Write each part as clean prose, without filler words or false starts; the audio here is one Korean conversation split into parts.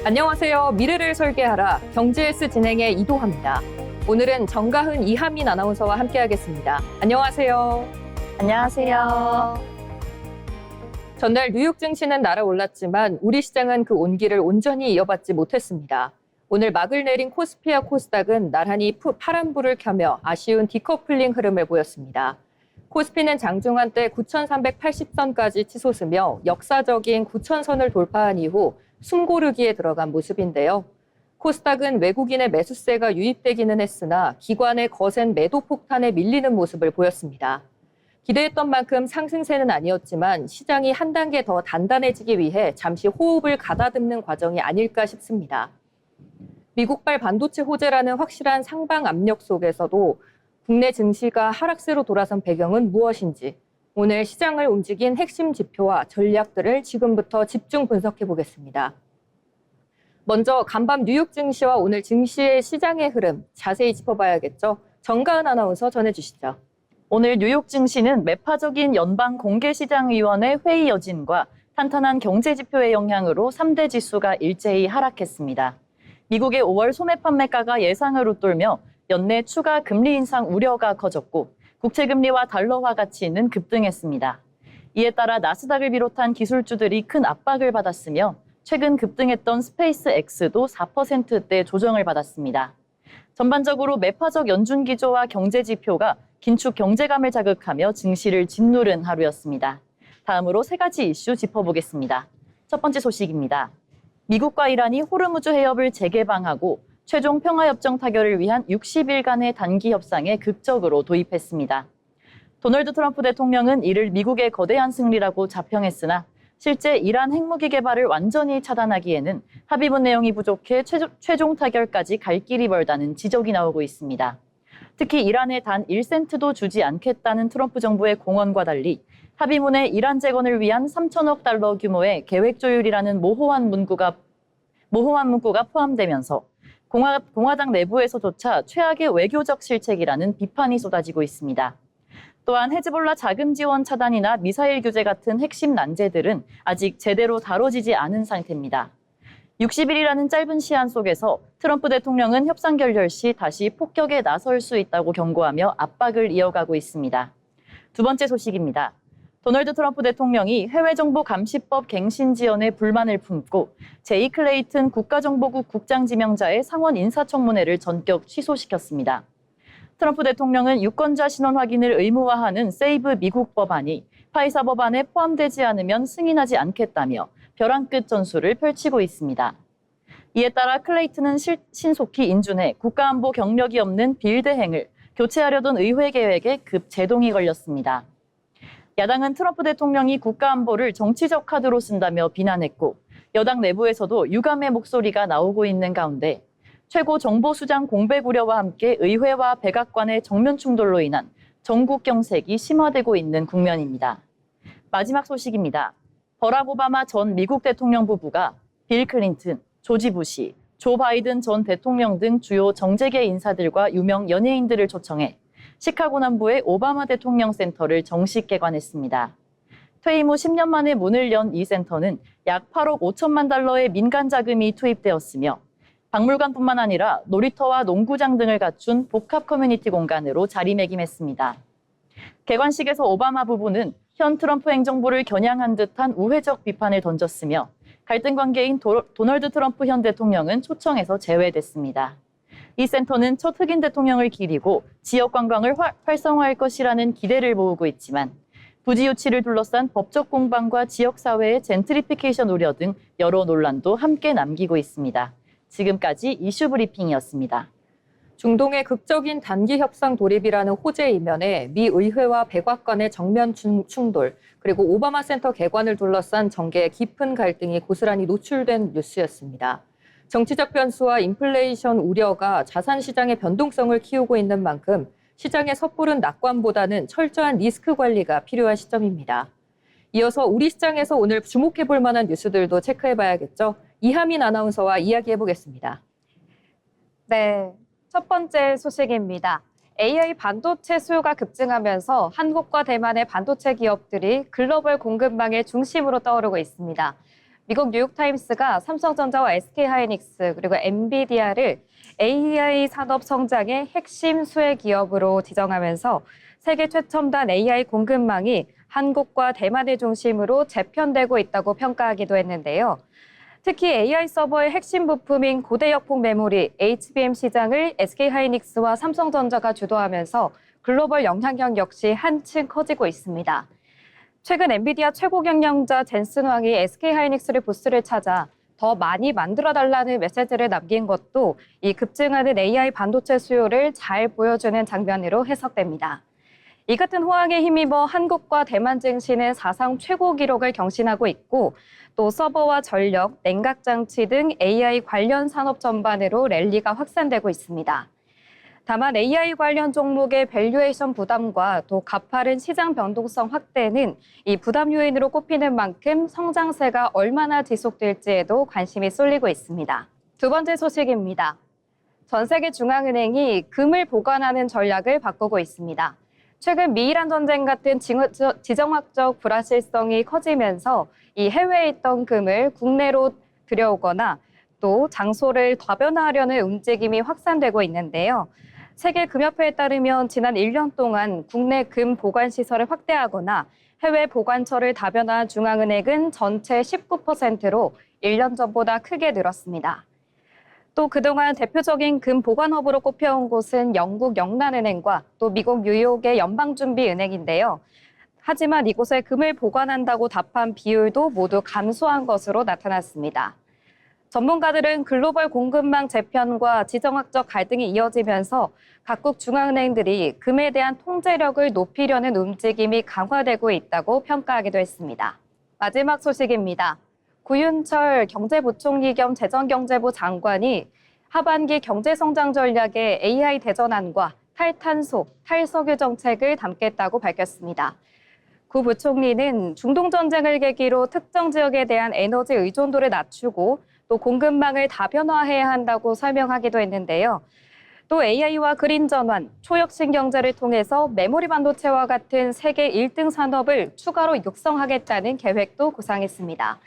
안녕하세요. 미래를 설계하라 경제S 진행의 이도하입니다. 오늘은 정가은 이하민 아나운서와 함께하겠습니다. 안녕하세요. 안녕하세요. 전날 뉴욕 증시는 날아올랐지만 우리 시장은 그 온기를 온전히 이어받지 못했습니다. 오늘 막을 내린 코스피와 코스닥은 나란히 파란불을 켜며 아쉬운 디커플링 흐름을 보였습니다. 코스피는 장중 한때 9,380선까지 치솟으며 역사적인 9,000선을 돌파한 이후 숨고르기에 들어간 모습인데요. 코스닥은 외국인의 매수세가 유입되기는 했으나 기관의 거센 매도 폭탄에 밀리는 모습을 보였습니다. 기대했던 만큼 상승세는 아니었지만 시장이 한 단계 더 단단해지기 위해 잠시 호흡을 가다듬는 과정이 아닐까 싶습니다. 미국발 반도체 호재라는 확실한 상방 압력 속에서도 국내 증시가 하락세로 돌아선 배경은 무엇인지 오늘 시장을 움직인 핵심 지표와 전략들을 지금부터 집중 분석해 보겠습니다. 먼저 간밤 뉴욕 증시와 오늘 증시의 시장의 흐름 자세히 짚어봐야겠죠. 정가은 아나운서 전해주시죠. 오늘 뉴욕 증시는 매파적인 연방공개시장위원회 회의 여진과 탄탄한 경제지표의 영향으로 3대 지수가 일제히 하락했습니다. 미국의 5월 소매 판매가가 예상을 웃돌며 연내 추가 금리 인상 우려가 커졌고 국채금리와 달러화 가치는 급등했습니다. 이에 따라 나스닥을 비롯한 기술주들이 큰 압박을 받았으며 최근 급등했던 스페이스X도 4%대 조정을 받았습니다. 전반적으로 매파적 연준 기조와 경제 지표가 긴축 경제감을 자극하며 증시를 짓누른 하루였습니다. 다음으로 세 가지 이슈 짚어보겠습니다. 첫 번째 소식입니다. 미국과 이란이 호르무즈 해협을 재개방하고 최종 평화협정 타결을 위한 60일간의 단기 협상에 극적으로 도입했습니다. 도널드 트럼프 대통령은 이를 미국의 거대한 승리라고 자평했으나 실제 이란 핵무기 개발을 완전히 차단하기에는 합의문 내용이 부족해 최종 타결까지 갈 길이 멀다는 지적이 나오고 있습니다. 특히 이란에 단 1센트도 주지 않겠다는 트럼프 정부의 공언과 달리 합의문에 이란 재건을 위한 3천억 달러 규모의 계획 조율이라는 모호한 문구가 포함되면서 공화당 내부에서조차 최악의 외교적 실책이라는 비판이 쏟아지고 있습니다. 또한 헤즈볼라 자금 지원 차단이나 미사일 규제 같은 핵심 난제들은 아직 제대로 다뤄지지 않은 상태입니다. 60일이라는 짧은 시한 속에서 트럼프 대통령은 협상 결렬 시 다시 폭격에 나설 수 있다고 경고하며 압박을 이어가고 있습니다. 두 번째 소식입니다. 도널드 트럼프 대통령이 해외정보감시법 갱신 지연에 불만을 품고 제이 클레이튼 국가정보국 국장 지명자의 상원 인사청문회를 전격 취소시켰습니다. 트럼프 대통령은 유권자 신원 확인을 의무화하는 세이브 미국 법안이 파이사 법안에 포함되지 않으면 승인하지 않겠다며 벼랑 끝 전술을 펼치고 있습니다. 이에 따라 클레이튼은 신속히 인준해 국가안보 경력이 없는 빌대행을 교체하려던 의회 계획에 급 제동이 걸렸습니다. 야당은 트럼프 대통령이 국가안보를 정치적 카드로 쓴다며 비난했고 여당 내부에서도 유감의 목소리가 나오고 있는 가운데 최고정보수장 공백 우려와 함께 의회와 백악관의 정면 충돌로 인한 전국 경색이 심화되고 있는 국면입니다. 마지막 소식입니다. 버락 오바마 전 미국 대통령 부부가 빌 클린턴, 조지 부시, 조 바이든 전 대통령 등 주요 정재계 인사들과 유명 연예인들을 초청해 시카고 남부의 오바마 대통령 센터를 정식 개관했습니다. 퇴임 후 10년 만에 문을 연 이 센터는 약 8억 5천만 달러의 민간 자금이 투입되었으며 박물관뿐만 아니라 놀이터와 농구장 등을 갖춘 복합 커뮤니티 공간으로 자리매김했습니다. 개관식에서 오바마 부부는 현 트럼프 행정부를 겨냥한 듯한 우회적 비판을 던졌으며 갈등 관계인 도널드 트럼프 현 대통령은 초청에서 제외됐습니다. 이 센터는 첫 흑인 대통령을 기리고 지역 관광을 활성화할 것이라는 기대를 모으고 있지만 부지 유치를 둘러싼 법적 공방과 지역사회의 젠트리피케이션 우려 등 여러 논란도 함께 남기고 있습니다. 지금까지 이슈 브리핑이었습니다. 중동의 극적인 단기 협상 돌입이라는 호재 이면에 미 의회와 백악관의 정면 충돌, 그리고 오바마 센터 개관을 둘러싼 정계의 깊은 갈등이 고스란히 노출된 뉴스였습니다. 정치적 변수와 인플레이션 우려가 자산 시장의 변동성을 키우고 있는 만큼 시장의 섣부른 낙관보다는 철저한 리스크 관리가 필요한 시점입니다. 이어서 우리 시장에서 오늘 주목해 볼 만한 뉴스들도 체크해 봐야겠죠. 이하민 아나운서와 이야기해 보겠습니다. 네, 첫 번째 소식입니다. AI 반도체 수요가 급증하면서 한국과 대만의 반도체 기업들이 글로벌 공급망의 중심으로 떠오르고 있습니다. 미국 뉴욕타임스가 삼성전자와 SK하이닉스 그리고 엔비디아를 AI 산업 성장의 핵심 수혜 기업으로 지정하면서 세계 최첨단 AI 공급망이 한국과 대만을 중심으로 재편되고 있다고 평가하기도 했는데요. 특히 AI 서버의 핵심 부품인 고대역폭 메모리 HBM 시장을 SK하이닉스와 삼성전자가 주도하면서 글로벌 영향력 역시 한층 커지고 있습니다. 최근 엔비디아 최고 경영자 젠슨 황이 SK하이닉스를 부스를 찾아 더 많이 만들어달라는 메시지를 남긴 것도 이 급증하는 AI 반도체 수요를 잘 보여주는 장면으로 해석됩니다. 이 같은 호황에 힘입어 한국과 대만 증시는 사상 최고 기록을 경신하고 있고 또 서버와 전력, 냉각 장치 등 AI 관련 산업 전반으로 랠리가 확산되고 있습니다. 다만 AI 관련 종목의 밸류에이션 부담과 또 가파른 시장 변동성 확대는 이 부담 요인으로 꼽히는 만큼 성장세가 얼마나 지속될지에도 관심이 쏠리고 있습니다. 두 번째 소식입니다. 전 세계 중앙은행이 금을 보관하는 전략을 바꾸고 있습니다. 최근 미이란 전쟁 같은 지정학적 불확실성이 커지면서 이 해외에 있던 금을 국내로 들여오거나 또 장소를 다변화하려는 움직임이 확산되고 있는데요. 세계금협회에 따르면 지난 1년 동안 국내 금 보관 시설을 확대하거나 해외 보관처를 다변화한 중앙은행은 전체 19%로 1년 전보다 크게 늘었습니다. 또 그동안 대표적인 금 보관업으로 꼽혀온 곳은 영국 영란은행과 또 미국 뉴욕의 연방준비은행인데요. 하지만 이곳에 금을 보관한다고 답한 비율도 모두 감소한 것으로 나타났습니다. 전문가들은 글로벌 공급망 재편과 지정학적 갈등이 이어지면서 각국 중앙은행들이 금에 대한 통제력을 높이려는 움직임이 강화되고 있다고 평가하기도 했습니다. 마지막 소식입니다. 구윤철 경제부총리 겸 재정경제부 장관이 하반기 경제성장 전략에 AI 대전환과 탈탄소, 탈석유 정책을 담겠다고 밝혔습니다. 구 부총리는 중동 전쟁을 계기로 특정 지역에 대한 에너지 의존도를 낮추고 또 공급망을 다변화해야 한다고 설명하기도 했는데요. 또 AI와 그린 전환, 초혁신 경제를 통해서 메모리 반도체와 같은 세계 1등 산업을 추가로 육성하겠다는 계획도 구상했습니다.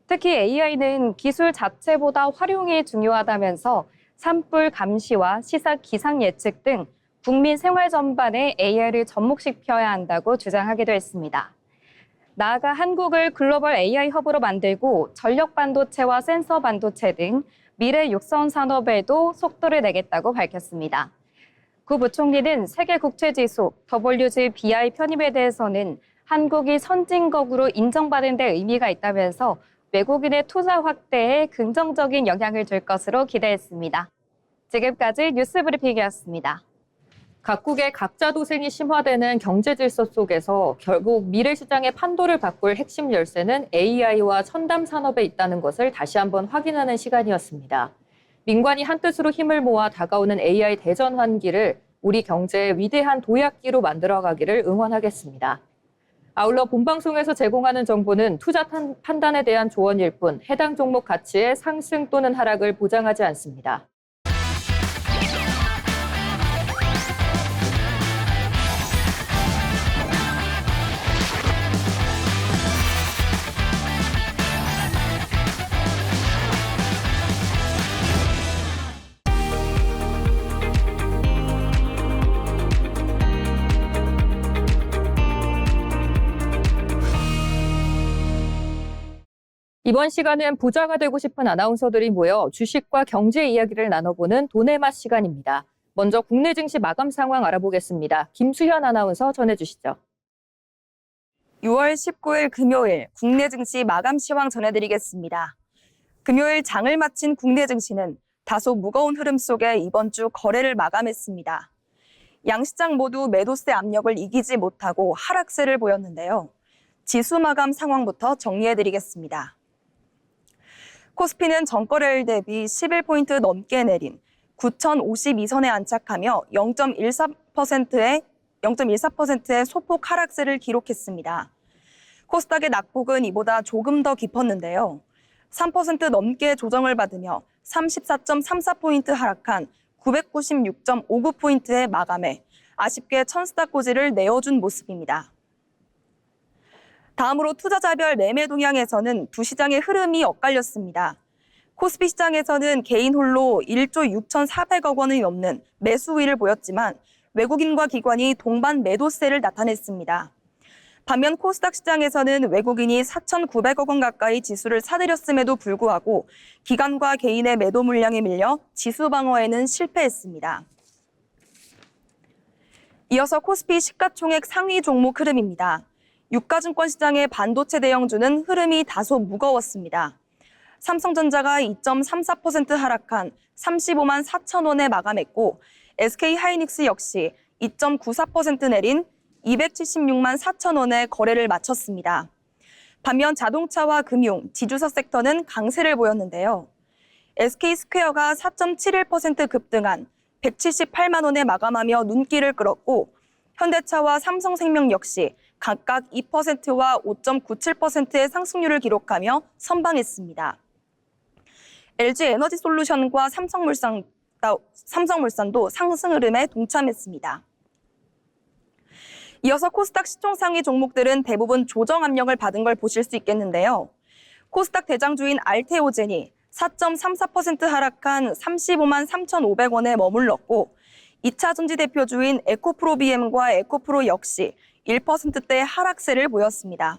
특히 AI는 기술 자체보다 활용이 중요하다면서 산불 감시와 시사 기상 예측 등 국민 생활 전반에 AI를 접목시켜야 한다고 주장하기도 했습니다. 나아가 한국을 글로벌 AI 허브로 만들고 전력 반도체와 센서 반도체 등 미래 육성 산업에도 속도를 내겠다고 밝혔습니다. 구 부총리는 세계 국채지수 WGBI 편입에 대해서는 한국이 선진국으로 인정받는 데 의미가 있다면서 외국인의 투자 확대에 긍정적인 영향을 줄 것으로 기대했습니다. 지금까지 뉴스 브리핑이었습니다. 각국의 각자 도생이 심화되는 경제 질서 속에서 결국 미래 시장의 판도를 바꿀 핵심 열쇠는 AI와 첨단 산업에 있다는 것을 다시 한번 확인하는 시간이었습니다. 민관이 한뜻으로 힘을 모아 다가오는 AI 대전환기를 우리 경제의 위대한 도약기로 만들어가기를 응원하겠습니다. 아울러 본방송에서 제공하는 정보는 투자 판단에 대한 조언일 뿐 해당 종목 가치의 상승 또는 하락을 보장하지 않습니다. 이번 시간은 부자가 되고 싶은 아나운서들이 모여 주식과 경제 이야기를 나눠보는 돈의 맛 시간입니다. 먼저 국내 증시 마감 상황 알아보겠습니다. 김수현 아나운서 전해주시죠. 6월 19일 금요일 국내 증시 마감 시황 전해드리겠습니다. 금요일 장을 마친 국내 증시는 다소 무거운 흐름 속에 이번 주 거래를 마감했습니다. 양시장 모두 매도세 압력을 이기지 못하고 하락세를 보였는데요. 지수 마감 상황부터 정리해드리겠습니다. 코스피는 전거래일 대비 11포인트 넘게 내린 9,052선에 안착하며 0.14%의 소폭 하락세를 기록했습니다. 코스닥의 낙폭은 이보다 조금 더 깊었는데요. 3% 넘게 조정을 받으며 34.34포인트 하락한 996.59포인트의 마감에 아쉽게 천스닥 고지를 내어준 모습입니다. 다음으로 투자자별 매매 동향에서는 두 시장의 흐름이 엇갈렸습니다. 코스피 시장에서는 개인 홀로 1조 6,400억 원이 넘는 매수 우위를 보였지만 외국인과 기관이 동반 매도세를 나타냈습니다. 반면 코스닥 시장에서는 외국인이 4,900억 원 가까이 지수를 사들였음에도 불구하고 기관과 개인의 매도 물량에 밀려 지수 방어에는 실패했습니다. 이어서 코스피 시가총액 상위 종목 흐름입니다. 유가증권 시장의 반도체 대형주는 흐름이 다소 무거웠습니다. 삼성전자가 2.34% 하락한 35만 4천 원에 마감했고 SK하이닉스 역시 2.94% 내린 276만 4천 원에 거래를 마쳤습니다. 반면 자동차와 금융, 지주사 섹터는 강세를 보였는데요. SK스퀘어가 4.71% 급등한 178만 원에 마감하며 눈길을 끌었고 현대차와 삼성생명 역시 각각 2%와 5.97%의 상승률을 기록하며 선방했습니다. LG에너지솔루션과 삼성물산도 상승 흐름에 동참했습니다. 이어서 코스닥 시총 상위 종목들은 대부분 조정 압력을 받은 걸 보실 수 있겠는데요. 코스닥 대장주인 알테오젠이 4.34% 하락한 35만 3,500원에 머물렀고 2차 전지 대표주인 에코프로비엠과 에코프로 역시 1%대 하락세를 보였습니다.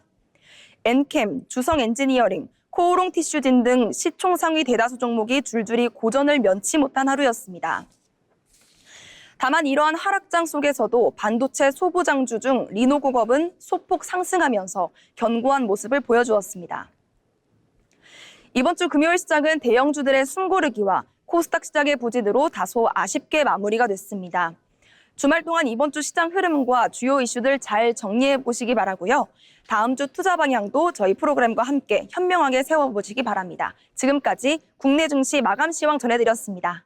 엔캠, 주성엔지니어링, 코오롱 티슈진 등 시총 상위 대다수 종목이 줄줄이 고전을 면치 못한 하루였습니다. 다만 이러한 하락장 속에서도 반도체 소부장주 중 리노공업은 소폭 상승하면서 견고한 모습을 보여주었습니다. 이번 주 금요일 시장은 대형주들의 숨고르기와 코스닥 시장의 부진으로 다소 아쉽게 마무리가 됐습니다. 주말 동안 이번 주 시장 흐름과 주요 이슈들 잘 정리해 보시기 바라고요. 다음 주 투자 방향도 저희 프로그램과 함께 현명하게 세워보시기 바랍니다. 지금까지 국내 증시 마감 시황 전해드렸습니다.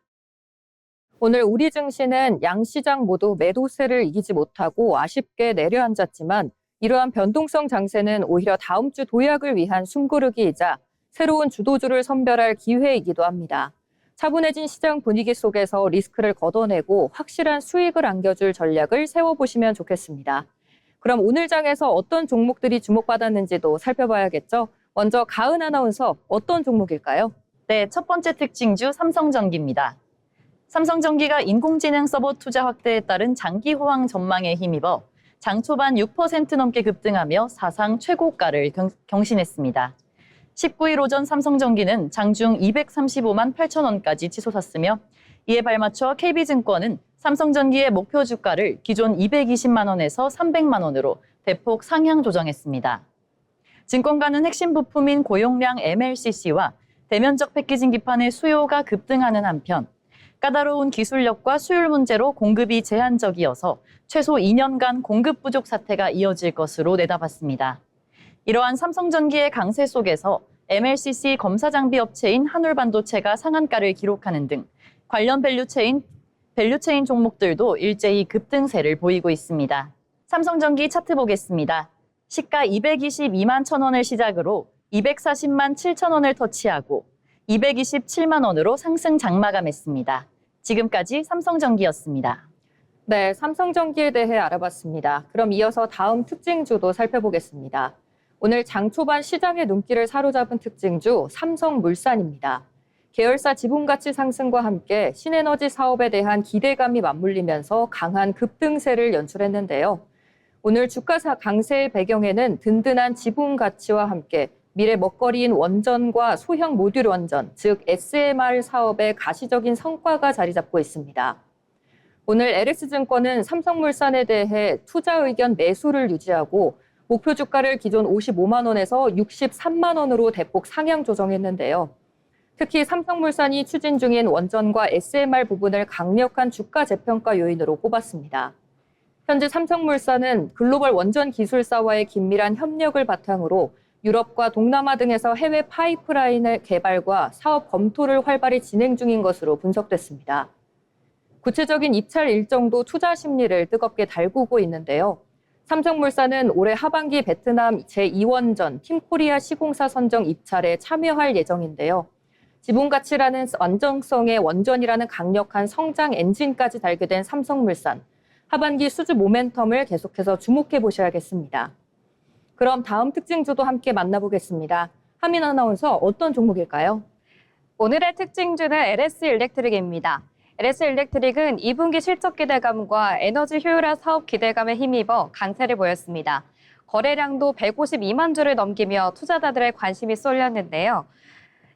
오늘 우리 증시는 양시장 모두 매도세를 이기지 못하고 아쉽게 내려앉았지만 이러한 변동성 장세는 오히려 다음 주 도약을 위한 숨고르기이자 새로운 주도주를 선별할 기회이기도 합니다. 차분해진 시장 분위기 속에서 리스크를 걷어내고 확실한 수익을 안겨줄 전략을 세워보시면 좋겠습니다. 그럼 오늘 장에서 어떤 종목들이 주목받았는지도 살펴봐야겠죠? 먼저 가은 아나운서, 어떤 종목일까요? 네, 첫 번째 특징주 삼성전기입니다. 삼성전기가 인공지능 서버 투자 확대에 따른 장기 호황 전망에 힘입어 장 초반 6% 넘게 급등하며 사상 최고가를 경신했습니다. 19일 오전 삼성전기는 장중 235만 8천 원까지 치솟았으며 이에 발맞춰 KB증권은 삼성전기의 목표 주가를 기존 220만 원에서 300만 원으로 대폭 상향 조정했습니다. 증권가는 핵심 부품인 고용량 MLCC와 대면적 패키징 기판의 수요가 급등하는 한편 까다로운 기술력과 수율 문제로 공급이 제한적이어서 최소 2년간 공급 부족 사태가 이어질 것으로 내다봤습니다. 이러한 삼성전기의 강세 속에서 MLCC 검사 장비 업체인 한울반도체가 상한가를 기록하는 등 관련 밸류체인 종목들도 일제히 급등세를 보이고 있습니다. 삼성전기 차트 보겠습니다. 시가 222만 1천 원을 시작으로 240만 7천 원을 터치하고 227만 원으로 상승 장마감했습니다. 지금까지 삼성전기였습니다. 네, 삼성전기에 대해 알아봤습니다. 그럼 이어서 다음 특징주도 살펴보겠습니다. 오늘 장 초반 시장의 눈길을 사로잡은 특징주 삼성물산입니다. 계열사 지분가치 상승과 함께 신에너지 사업에 대한 기대감이 맞물리면서 강한 급등세를 연출했는데요. 오늘 주가 강세의 배경에는 든든한 지분가치와 함께 미래 먹거리인 원전과 소형 모듈 원전, 즉 SMR 사업의 가시적인 성과가 자리 잡고 있습니다. 오늘 LS증권은 삼성물산에 대해 투자 의견 매수를 유지하고 목표 주가를 기존 55만 원에서 63만 원으로 대폭 상향 조정했는데요. 특히 삼성물산이 추진 중인 원전과 SMR 부분을 강력한 주가 재평가 요인으로 꼽았습니다. 현재 삼성물산은 글로벌 원전 기술사와의 긴밀한 협력을 바탕으로 유럽과 동남아 등에서 해외 파이프라인의 개발과 사업 검토를 활발히 진행 중인 것으로 분석됐습니다. 구체적인 입찰 일정도 투자 심리를 뜨겁게 달구고 있는데요. 삼성물산은 올해 하반기 베트남 제2원전 팀코리아 시공사 선정 입찰에 참여할 예정인데요. 지분가치라는 안정성의 원전이라는 강력한 성장 엔진까지 달게 된 삼성물산. 하반기 수주 모멘텀을 계속해서 주목해 보셔야겠습니다. 그럼 다음 특징주도 함께 만나보겠습니다. 하민 아나운서, 어떤 종목일까요? 오늘의 특징주는 LS 일렉트릭입니다. LS 일렉트릭은 2분기 실적 기대감과 에너지 효율화 사업 기대감에 힘입어 강세를 보였습니다. 거래량도 152만 주를 넘기며 투자자들의 관심이 쏠렸는데요.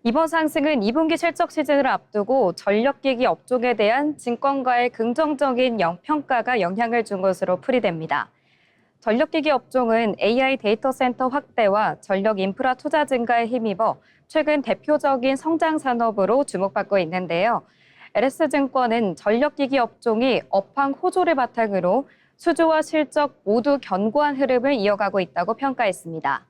이번 상승은 2분기 실적 시즌을 앞두고 전력기기 업종에 대한 증권가의 긍정적인 평가가 영향을 준 것으로 풀이됩니다. 전력기기 업종은 AI 데이터 센터 확대와 전력 인프라 투자 증가에 힘입어 최근 대표적인 성장 산업으로 주목받고 있는데요. LS증권은 전력기기 업종이 업황 호조를 바탕으로 수주와 실적 모두 견고한 흐름을 이어가고 있다고 평가했습니다.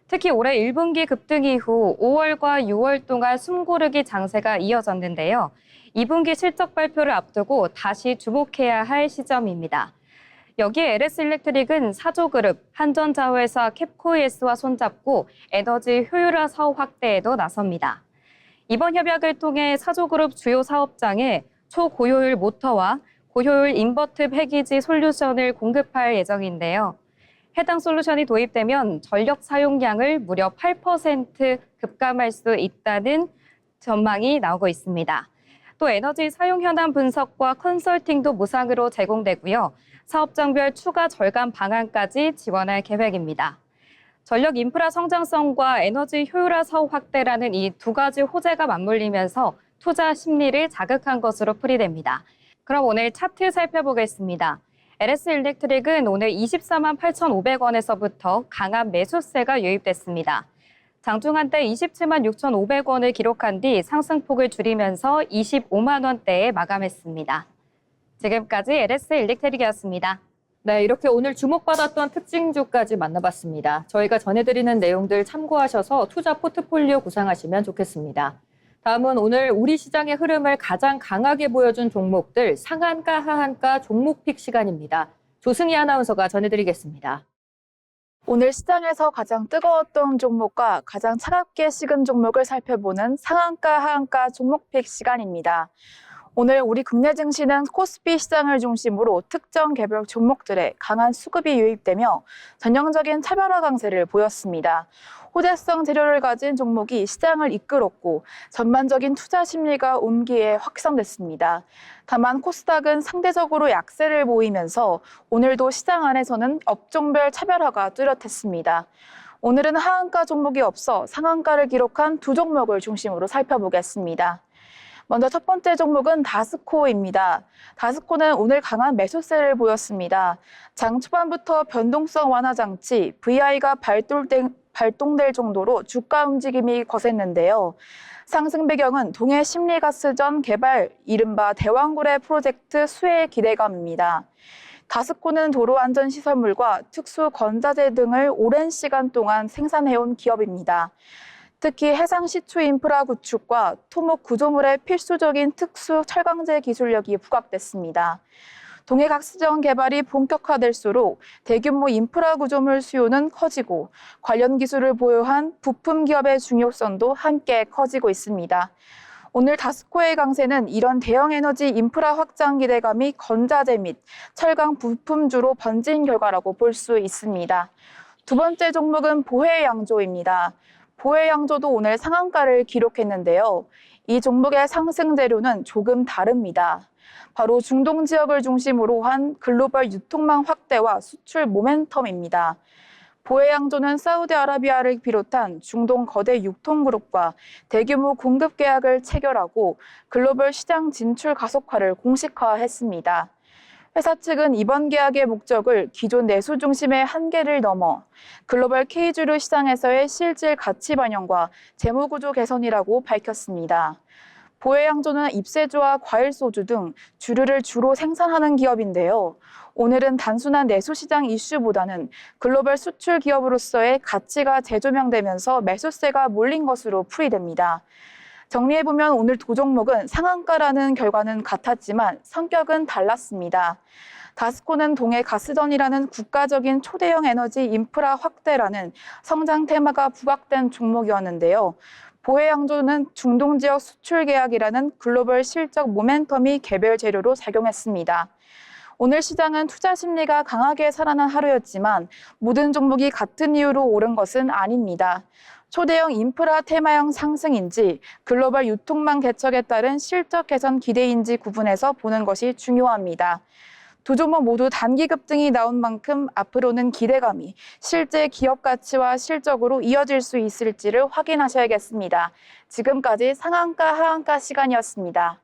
특히 올해 1분기 급등 이후 5월과 6월 동안 숨고르기 장세가 이어졌는데요. 2분기 실적 발표를 앞두고 다시 주목해야 할 시점입니다. 여기에 LS일렉트릭은 사조그룹, 한전자회사 캡코이스와 손잡고 에너지 효율화 사업 확대에도 나섭니다. 이번 협약을 통해 사조그룹 주요 사업장에 초고효율 모터와 고효율 인버트 패키지 솔루션을 공급할 예정인데요. 해당 솔루션이 도입되면 전력 사용량을 무려 8% 급감할 수 있다는 전망이 나오고 있습니다. 또 에너지 사용 현황 분석과 컨설팅도 무상으로 제공되고요. 사업장별 추가 절감 방안까지 지원할 계획입니다. 전력 인프라 성장성과 에너지 효율화 사업 확대라는 이 두 가지 호재가 맞물리면서 투자 심리를 자극한 것으로 풀이됩니다. 그럼 오늘 차트 살펴보겠습니다. LS일렉트릭은 오늘 24만 8,500원에서부터 강한 매수세가 유입됐습니다. 장중 한때 27만 6,500원을 기록한 뒤 상승폭을 줄이면서 25만 원대에 마감했습니다. 지금까지 LS일렉트릭이었습니다. 네, 이렇게 오늘 주목받았던 특징주까지 만나봤습니다. 저희가 전해드리는 내용들 참고하셔서 투자 포트폴리오 구상하시면 좋겠습니다. 다음은 오늘 우리 시장의 흐름을 가장 강하게 보여준 종목들 상한가, 하한가 종목픽 시간입니다. 조승희 아나운서가 전해드리겠습니다. 오늘 시장에서 가장 뜨거웠던 종목과 가장 차갑게 식은 종목을 살펴보는 상한가, 하한가 종목픽 시간입니다. 오늘 우리 국내 증시는 코스피 시장을 중심으로 특정 개별 종목들에 강한 수급이 유입되며 전형적인 차별화 강세를 보였습니다. 호재성 재료를 가진 종목이 시장을 이끌었고 전반적인 투자 심리가 온기에 확산됐습니다. 다만 코스닥은 상대적으로 약세를 보이면서 오늘도 시장 안에서는 업종별 차별화가 뚜렷했습니다. 오늘은 하한가 종목이 없어 상한가를 기록한 두 종목을 중심으로 살펴보겠습니다. 먼저 첫 번째 종목은 다스코입니다. 다스코는 오늘 강한 매수세를 보였습니다. 장 초반부터 변동성 완화 장치 VI가 발동될 정도로 주가 움직임이 거셌는데요. 상승 배경은 동해 심리가스전 개발 이른바 대왕고래 프로젝트 수혜 기대감입니다. 다스코는 도로안전시설물과 특수건자재 등을 오랜 시간 동안 생산해온 기업입니다. 특히 해상 시추 인프라 구축과 토목 구조물의 필수적인 특수 철강제 기술력이 부각됐습니다. 동해각스전 개발이 본격화될수록 대규모 인프라 구조물 수요는 커지고 관련 기술을 보유한 부품 기업의 중요성도 함께 커지고 있습니다. 오늘 다스코의 강세는 이런 대형 에너지 인프라 확장 기대감이 건자재 및 철강 부품주로 번진 결과라고 볼 수 있습니다. 두 번째 종목은 보혜양조입니다. 보혜양조도 오늘 상한가를 기록했는데요. 이 종목의 상승 재료는 조금 다릅니다. 바로 중동 지역을 중심으로 한 글로벌 유통망 확대와 수출 모멘텀입니다. 보혜양조는 사우디아라비아를 비롯한 중동 거대 유통그룹과 대규모 공급 계약을 체결하고 글로벌 시장 진출 가속화를 공식화했습니다. 회사 측은 이번 계약의 목적을 기존 내수 중심의 한계를 넘어 글로벌 K주류 시장에서의 실질 가치 반영과 재무구조 개선이라고 밝혔습니다. 보혜양조는 잎새주와 과일소주 등 주류를 주로 생산하는 기업인데요. 오늘은 단순한 내수시장 이슈보다는 글로벌 수출 기업으로서의 가치가 재조명되면서 매수세가 몰린 것으로 풀이됩니다. 정리해보면 오늘 두 종목은 상한가라는 결과는 같았지만 성격은 달랐습니다. 다스코는 동해 가스전이라는 국가적인 초대형 에너지 인프라 확대라는 성장 테마가 부각된 종목이었는데요. 보혜양조는 중동 지역 수출 계약이라는 글로벌 실적 모멘텀이 개별 재료로 작용했습니다. 오늘 시장은 투자 심리가 강하게 살아난 하루였지만 모든 종목이 같은 이유로 오른 것은 아닙니다. 초대형 인프라 테마형 상승인지 글로벌 유통망 개척에 따른 실적 개선 기대인지 구분해서 보는 것이 중요합니다. 두 종목 모두 단기 급등이 나온 만큼 앞으로는 기대감이 실제 기업 가치와 실적으로 이어질 수 있을지를 확인하셔야겠습니다. 지금까지 상한가 하한가 시간이었습니다.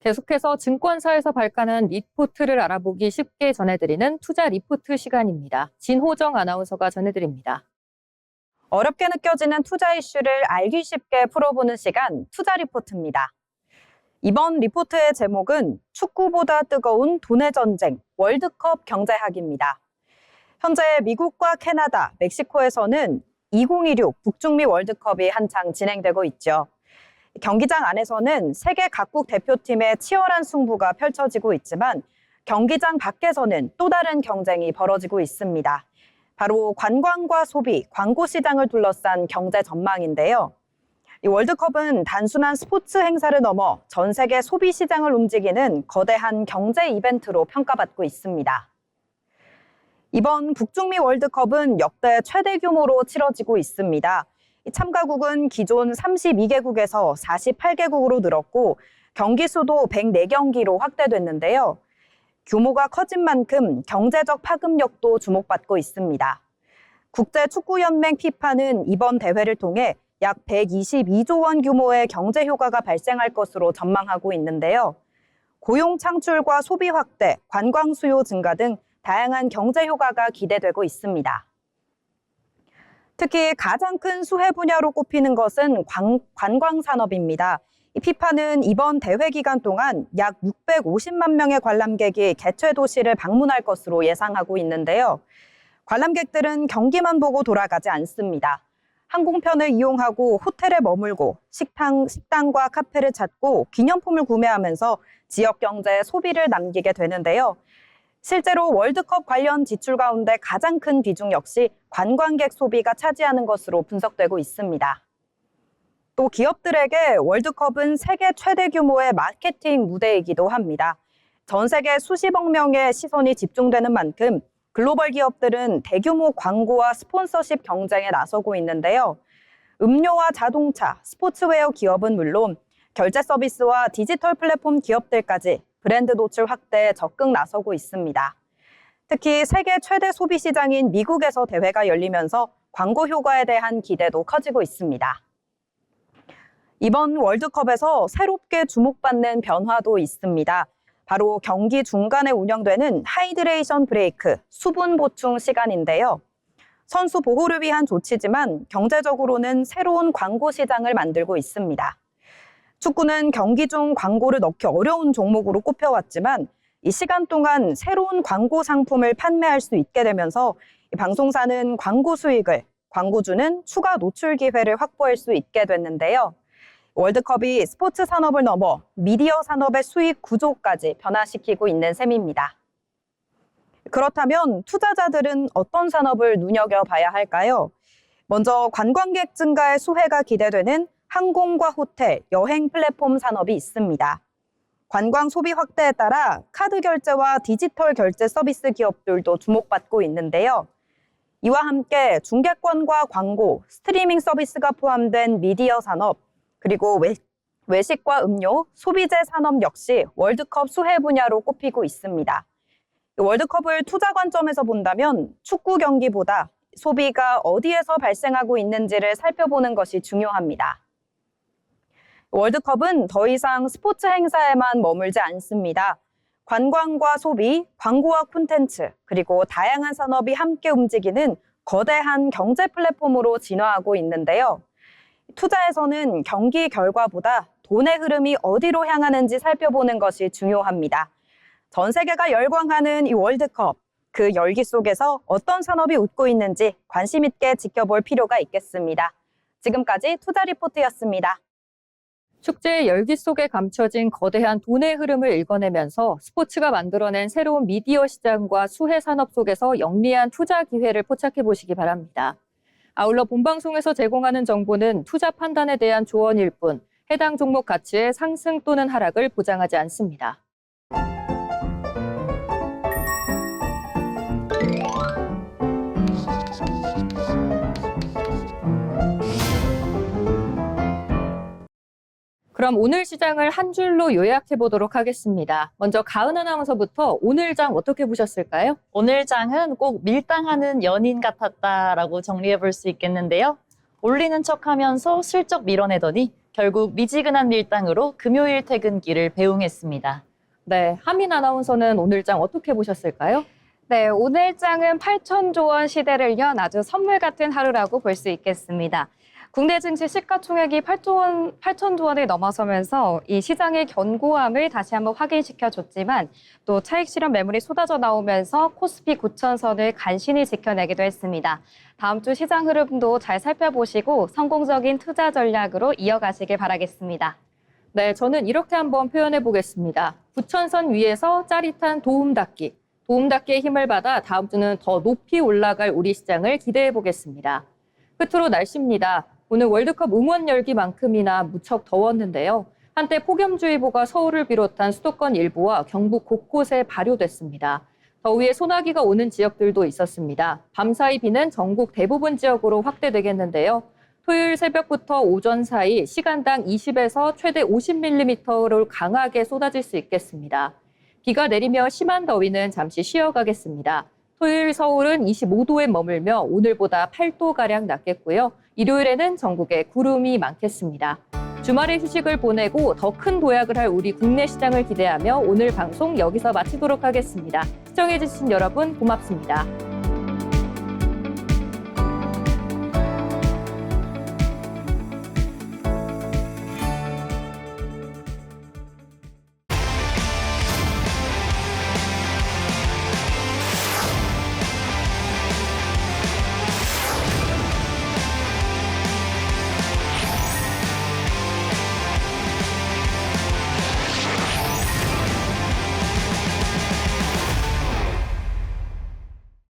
계속해서 증권사에서 발간한 리포트를 알아보기 쉽게 전해드리는 투자 리포트 시간입니다. 진호정 아나운서가 전해드립니다. 어렵게 느껴지는 투자 이슈를 알기 쉽게 풀어보는 시간, 투자 리포트입니다. 이번 리포트의 제목은 축구보다 뜨거운 돈의 전쟁, 월드컵 경제학입니다. 현재 미국과 캐나다, 멕시코에서는 2026 북중미 월드컵이 한창 진행되고 있죠. 경기장 안에서는 세계 각국 대표팀의 치열한 승부가 펼쳐지고 있지만 경기장 밖에서는 또 다른 경쟁이 벌어지고 있습니다. 바로 관광과 소비, 광고 시장을 둘러싼 경제 전망인데요. 이 월드컵은 단순한 스포츠 행사를 넘어 전 세계 소비 시장을 움직이는 거대한 경제 이벤트로 평가받고 있습니다. 이번 북중미 월드컵은 역대 최대 규모로 치러지고 있습니다. 참가국은 기존 32개국에서 48개국으로 늘었고 경기 수도 104경기로 확대됐는데요. 규모가 커진 만큼 경제적 파급력도 주목받고 있습니다. 국제축구연맹 피파는 이번 대회를 통해 약 122조 원 규모의 경제 효과가 발생할 것으로 전망하고 있는데요. 고용 창출과 소비 확대, 관광 수요 증가 등 다양한 경제 효과가 기대되고 있습니다. 특히 가장 큰 수혜 분야로 꼽히는 것은 관광 산업입니다. 피파는 이번 대회 기간 동안 약 650만 명의 관람객이 개최 도시를 방문할 것으로 예상하고 있는데요. 관람객들은 경기만 보고 돌아가지 않습니다. 항공편을 이용하고 호텔에 머물고 식당과 카페를 찾고 기념품을 구매하면서 지역 경제에 소비를 남기게 되는데요. 실제로 월드컵 관련 지출 가운데 가장 큰 비중 역시 관광객 소비가 차지하는 것으로 분석되고 있습니다. 또 기업들에게 월드컵은 세계 최대 규모의 마케팅 무대이기도 합니다. 전 세계 수십억 명의 시선이 집중되는 만큼 글로벌 기업들은 대규모 광고와 스폰서십 경쟁에 나서고 있는데요. 음료와 자동차, 스포츠웨어 기업은 물론 결제 서비스와 디지털 플랫폼 기업들까지 브랜드 노출 확대에 적극 나서고 있습니다. 특히 세계 최대 소비 시장인 미국에서 대회가 열리면서 광고 효과에 대한 기대도 커지고 있습니다. 이번 월드컵에서 새롭게 주목받는 변화도 있습니다. 바로 경기 중간에 운영되는 하이드레이션 브레이크, 수분 보충 시간인데요. 선수 보호를 위한 조치지만 경제적으로는 새로운 광고 시장을 만들고 있습니다. 축구는 경기 중 광고를 넣기 어려운 종목으로 꼽혀왔지만 이 시간 동안 새로운 광고 상품을 판매할 수 있게 되면서 방송사는 광고 수익을, 광고주는 추가 노출 기회를 확보할 수 있게 됐는데요. 월드컵이 스포츠 산업을 넘어 미디어 산업의 수익 구조까지 변화시키고 있는 셈입니다. 그렇다면 투자자들은 어떤 산업을 눈여겨봐야 할까요? 먼저 관광객 증가의 수혜가 기대되는 항공과 호텔, 여행 플랫폼 산업이 있습니다. 관광 소비 확대에 따라 카드 결제와 디지털 결제 서비스 기업들도 주목받고 있는데요. 이와 함께 중계권과 광고, 스트리밍 서비스가 포함된 미디어 산업, 그리고 외식과 음료, 소비재 산업 역시 월드컵 수혜 분야로 꼽히고 있습니다. 월드컵을 투자 관점에서 본다면 축구 경기보다 소비가 어디에서 발생하고 있는지를 살펴보는 것이 중요합니다. 월드컵은 더 이상 스포츠 행사에만 머물지 않습니다. 관광과 소비, 광고와 콘텐츠, 그리고 다양한 산업이 함께 움직이는 거대한 경제 플랫폼으로 진화하고 있는데요. 투자에서는 경기 결과보다 돈의 흐름이 어디로 향하는지 살펴보는 것이 중요합니다. 전 세계가 열광하는 이 월드컵, 그 열기 속에서 어떤 산업이 웃고 있는지 관심 있게 지켜볼 필요가 있겠습니다. 지금까지 투자 리포트였습니다. 축제의 열기 속에 감춰진 거대한 돈의 흐름을 읽어내면서 스포츠가 만들어낸 새로운 미디어 시장과 수혜 산업 속에서 영리한 투자 기회를 포착해 보시기 바랍니다. 아울러 본방송에서 제공하는 정보는 투자 판단에 대한 조언일 뿐 해당 종목 가치의 상승 또는 하락을 보장하지 않습니다. 그럼 오늘 시장을 한 줄로 요약해 보도록 하겠습니다. 먼저 가은 아나운서부터 오늘 장 어떻게 보셨을까요? 오늘 장은 꼭 밀당하는 연인 같았다라고 정리해 볼 수 있겠는데요. 올리는 척하면서 슬쩍 밀어내더니 결국 미지근한 밀당으로 금요일 퇴근길을 배웅했습니다. 네, 하민 아나운서는 오늘 장 어떻게 보셨을까요? 네, 오늘 장은 8천조 원 시대를 연 아주 선물 같은 하루라고 볼 수 있겠습니다. 국내 증시 시가총액이 8천조 원을 넘어서면서 이 시장의 견고함을 다시 한번 확인시켜줬지만 또 차익 실현 매물이 쏟아져 나오면서 코스피 9,000선을 간신히 지켜내기도 했습니다. 다음 주 시장 흐름도 잘 살펴보시고 성공적인 투자 전략으로 이어가시길 바라겠습니다. 네, 저는 이렇게 한번 표현해 보겠습니다. 9,000선 위에서 짜릿한 도움닫기. 도움닫기의 힘을 받아 다음 주는 더 높이 올라갈 우리 시장을 기대해 보겠습니다. 끝으로 날씨입니다. 오늘 월드컵 응원 열기만큼이나 무척 더웠는데요. 한때 폭염주의보가 서울을 비롯한 수도권 일부와 경북 곳곳에 발효됐습니다. 더위에 소나기가 오는 지역들도 있었습니다. 밤사이 비는 전국 대부분 지역으로 확대되겠는데요. 토요일 새벽부터 오전 사이 시간당 20에서 최대 50mm를 강하게 쏟아질 수 있겠습니다. 비가 내리며 심한 더위는 잠시 쉬어가겠습니다. 토요일 서울은 25도에 머물며 오늘보다 8도가량 낮겠고요. 일요일에는 전국에 구름이 많겠습니다. 주말에 휴식을 보내고 더 큰 도약을 할 우리 국내 시장을 기대하며 오늘 방송 여기서 마치도록 하겠습니다. 시청해주신 여러분 고맙습니다.